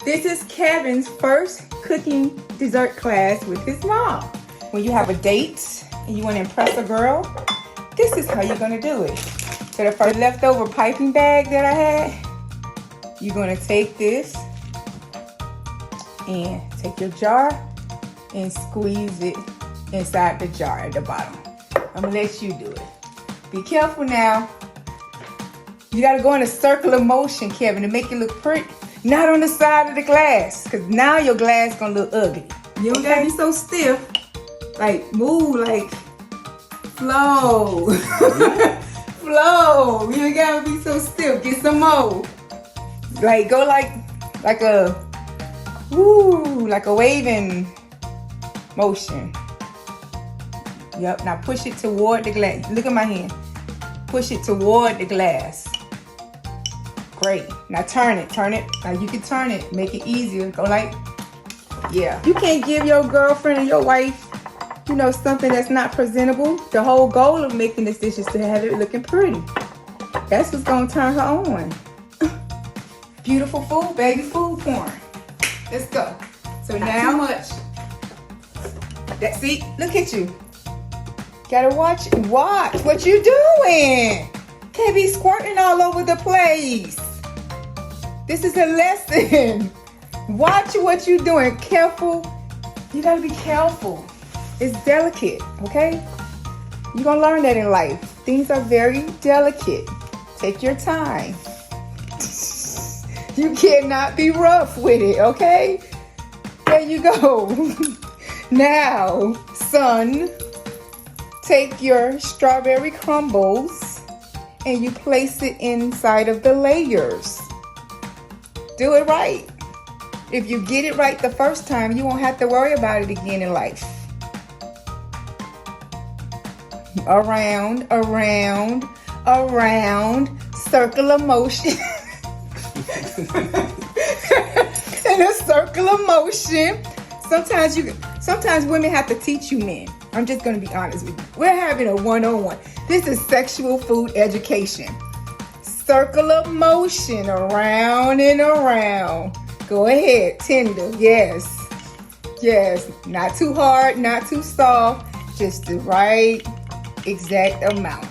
This is Kevin's first cooking dessert class with his mom. When you have a date and you want to impress a girl, this is how you're going to do it. So the first leftover piping bag that I had, you're going to take this and take your jar and squeeze it inside the jar at the bottom. I'm going to let you do it. Be careful now. You got to go in a circular motion, Kevin, to make it look pretty. Not on the side of the glass, because now your glass is going to look ugly. You don't got to be so stiff. Like, move, like, flow. Flow. You ain't got to be so stiff. Get some more. Like, go like a waving motion. Yep, now push it toward the glass. Look at my hand. Push it toward the glass. Great. Now turn it. Now you can turn it. Make it easier. Go like, yeah. You can't give your girlfriend or your wife, you know, something that's not presentable. The whole goal of making this dish is to have it looking pretty. That's what's gonna turn her on. Beautiful food, baby, food porn. Let's go. So not now, too much. That's it. Look at you. Gotta watch what you doing. Can't be squirting all over the place. This is a lesson. Watch what you're doing. Careful. You gotta be careful. It's delicate, okay? You're gonna learn that in life. Things are very delicate. Take your time. You cannot be rough with it, okay? There you go. Now, son, take your strawberry crumbles and you place it inside of the layers. Do it right. If you get it right the first time, you won't have to worry about it again in life. Around, circular motion. In a circular motion. Sometimes women have to teach you men. I'm just going to be honest with you. We're having a one-on-one. This is sexual food education. Circular motion, around and around. Go ahead, tender. Yes. Not too hard, not too soft. Just the right exact amount.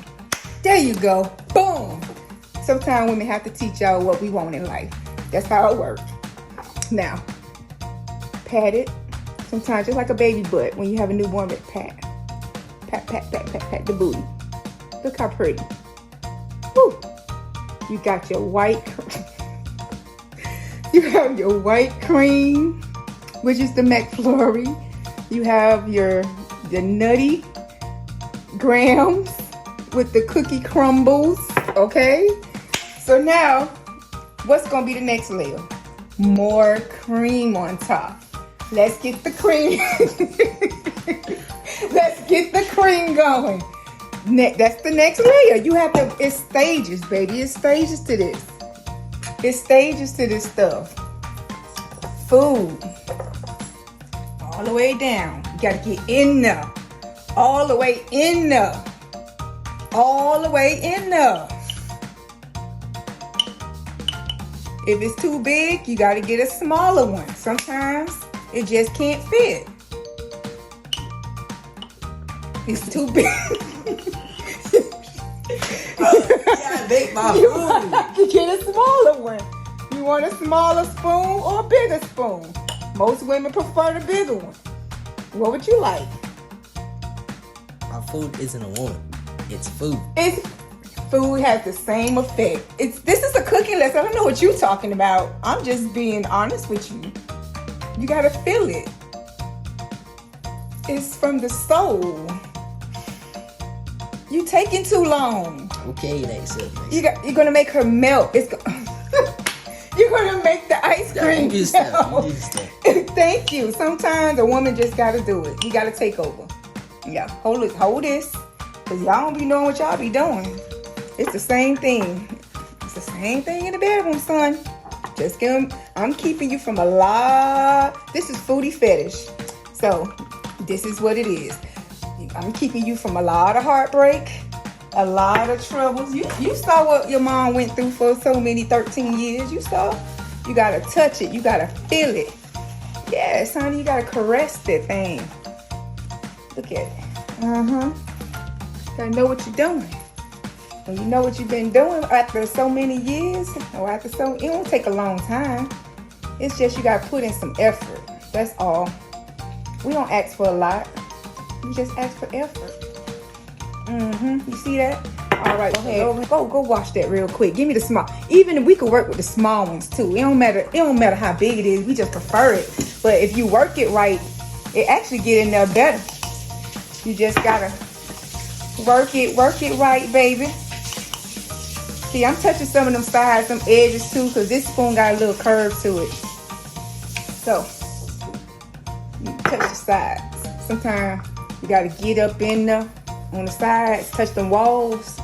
There you go. Boom. Sometimes women have to teach y'all what we want in life. That's how it works. Now, pat it. Sometimes just like a baby butt when you have a newborn, but pat the booty. Look how pretty. Woo. You got your white you have your white cream, which is the McFlurry. You have the nutty grams with the cookie crumbles, okay? So now, what's gonna be the next layer? More cream on top. Let's get the cream. Let's get the cream going. That's the next layer. You have to, it's stages, baby. It's stages to this. It's stages to this stuff. Food. All the way down. You gotta get in there. All the way in there. All the way in there. If it's too big, you gotta get a smaller one. Sometimes it just can't fit. It's too big. Yeah, make my You food. have to get a smaller one. You want a smaller spoon or a bigger spoon? Most women prefer the bigger one. What would you like? My food isn't a woman. It's food. Food has the same effect. This is a cooking lesson. I don't know what you're talking about. I'm just being honest with you. You gotta feel it. It's from the soul. You taking too long. Okay, next up. You're gonna make her melt. You're gonna make the ice cream melt. Thank you. Sometimes a woman just gotta do it. You gotta take over. Yeah, hold this. Cause y'all don't be knowing what y'all be doing. It's the same thing. It's the same thing in the bedroom, son. I'm keeping you from a lot. This is foodie fetish. So this is what it is. I'm keeping you from a lot of heartbreak, a lot of troubles. You saw what your mom went through for so many 13 years. You saw. You gotta touch it. You gotta feel it. Yes, honey, you gotta caress that thing. Look at it. Gotta know what you're doing. When you know what you've been doing after so many years, or after it won't take a long time. It's just you gotta put in some effort. That's all. We don't ask for a lot. We just ask for effort. You see that? All right, go ahead. Go wash that real quick. Give me the small. Even we could work with the small ones too. It don't matter how big it is. We just prefer it. But if you work it right, it actually get in there better. You just gotta work it right, baby. See, I'm touching some of them sides, some edges too, because this spoon got a little curve to it. So, you touch the sides. Sometimes you gotta get up in there on the sides, touch the walls.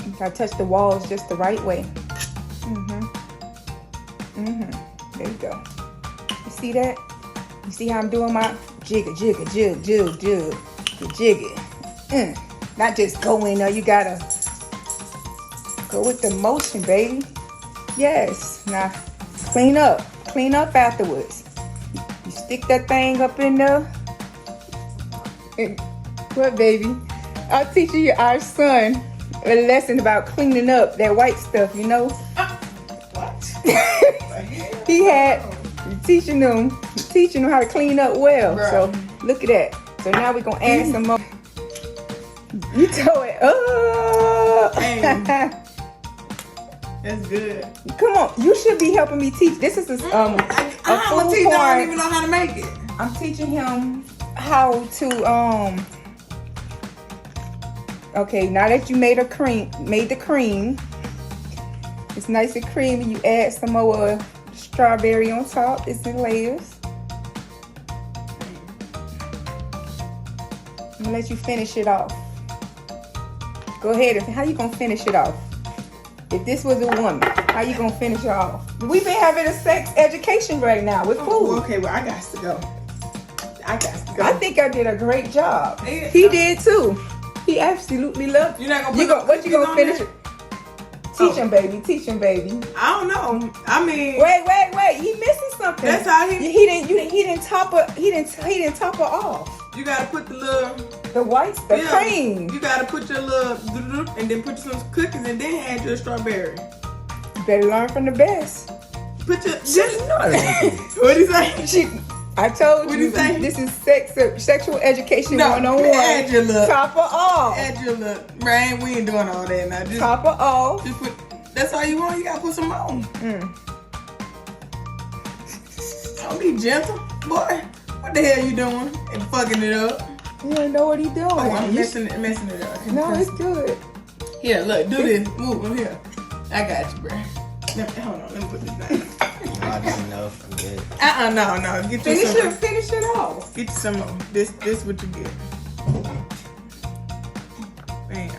You gotta touch the walls just the right way. There you go. You see that? You see how I'm doing my jig, jig, the jig it. Not just go in there. You gotta go with the motion, baby. Yes. Now clean up afterwards. You stick that thing up in there. What, baby? I'm teaching our son a lesson about cleaning up that white stuff, you know? What? He had teaching him how to clean up well. Bruh. So look at that. So now we're gonna add some more. You told it. Oh. That's good. Come on, you should be helping me teach. This is a I'm a teacher. I don't even know how to make it. I'm teaching him how to okay, now that you made the cream, it's nice and creamy. You add some more strawberry on top. It's in layers. I'm gonna let you finish it off. Go ahead. How you gonna finish it off? If this was a woman, how you gonna finish it off? We've been having a sex education right now with food. Oh, okay, well, I got to go. I think I did a great job. Yeah. He did too. He absolutely loved it. You're not gonna put What you gonna finish it? Oh. Teach him, baby. Teach him, baby. I don't know. I mean, Wait. He missing something. That's how he didn't top her. He didn't top her off. you gotta put the whites, the cream. You gotta put your little and then put some cookies and then add your strawberry. You better learn from the best. Put your What do you say? I told What you, you say? this is sexual education No, 101. add your little. Top her off. Add your little. Right, we ain't doing all that now. Just, Top her off. just put. That's all you want. You gotta put some on. Don't be gentle, boy. What the hell you doing? And fucking it up. You don't know what he doing. Oh, I'm messing it up. No, it's good. Here, look, do this. Move over here. I got you, bro. Hold on, let me put this down. I didn't know. I'm good. No. Get you some. Finish it off. Get you some more. This what you get. Bam.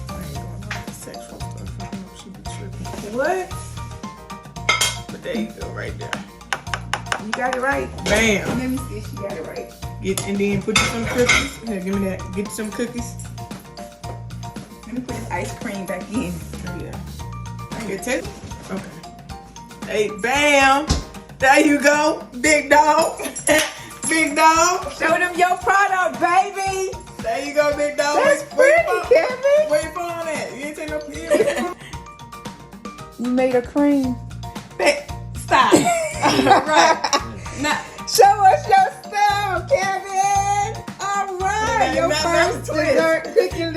I ain't doing all the sexual stuff. I know she be tripping. What? But there you go, right there. You got it right. Bam. Let me see if she got it right. And then put you some cookies. Here, give me that. Get you some cookies. Let me put this ice cream back in. Yeah. I get taste. Okay. Hey, bam. There you go. Big dog. Big dog. Show them your product, baby. There you go, big dog. That's pretty, Kevin. Where your phone at? You ain't take no pills. You made a cream. Stop. Right. Now, Show us your stuff, Kevin. All right. Your That's first twist. dessert cookie